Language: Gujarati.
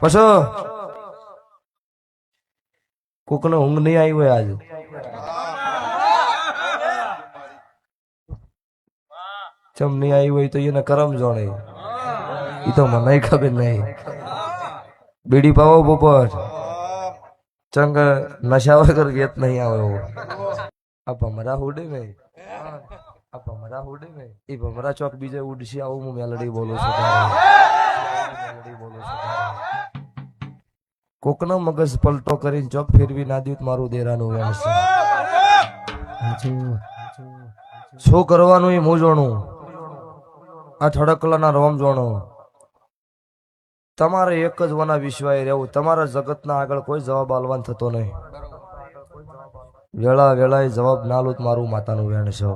પછી કોકને ઊંઘ નહીં આવી હોય આજે ચમ નહીં આવી હોય તો એને કરમ જોણે એ તો મને ખબર નહીં બીડી પાવો પોપટ ચંગ નશા વગર ગેત નહીં આવે આ ભમરા ઉડે ને આ ભમરા ઉડે ને એ ભમરા ચોક બીજે ઉડશે આવું હું મેલડી બોલું છું કોકનો મગજ પલટો કરીને ચોક ફેરવી ના દઉં મારું દેરાનું વેણ છે શું કરવાનું એ હું જોણું આ થડકલાના રોમ જોણો તમારે એક જ વના વિશ્વાય રહેવું તમારા જગતના આગળ કોઈ જવાબ આલવાન થતો નહીં વેળા વેળાએ જવાબ ના લો મારું માતાનું વેણ છે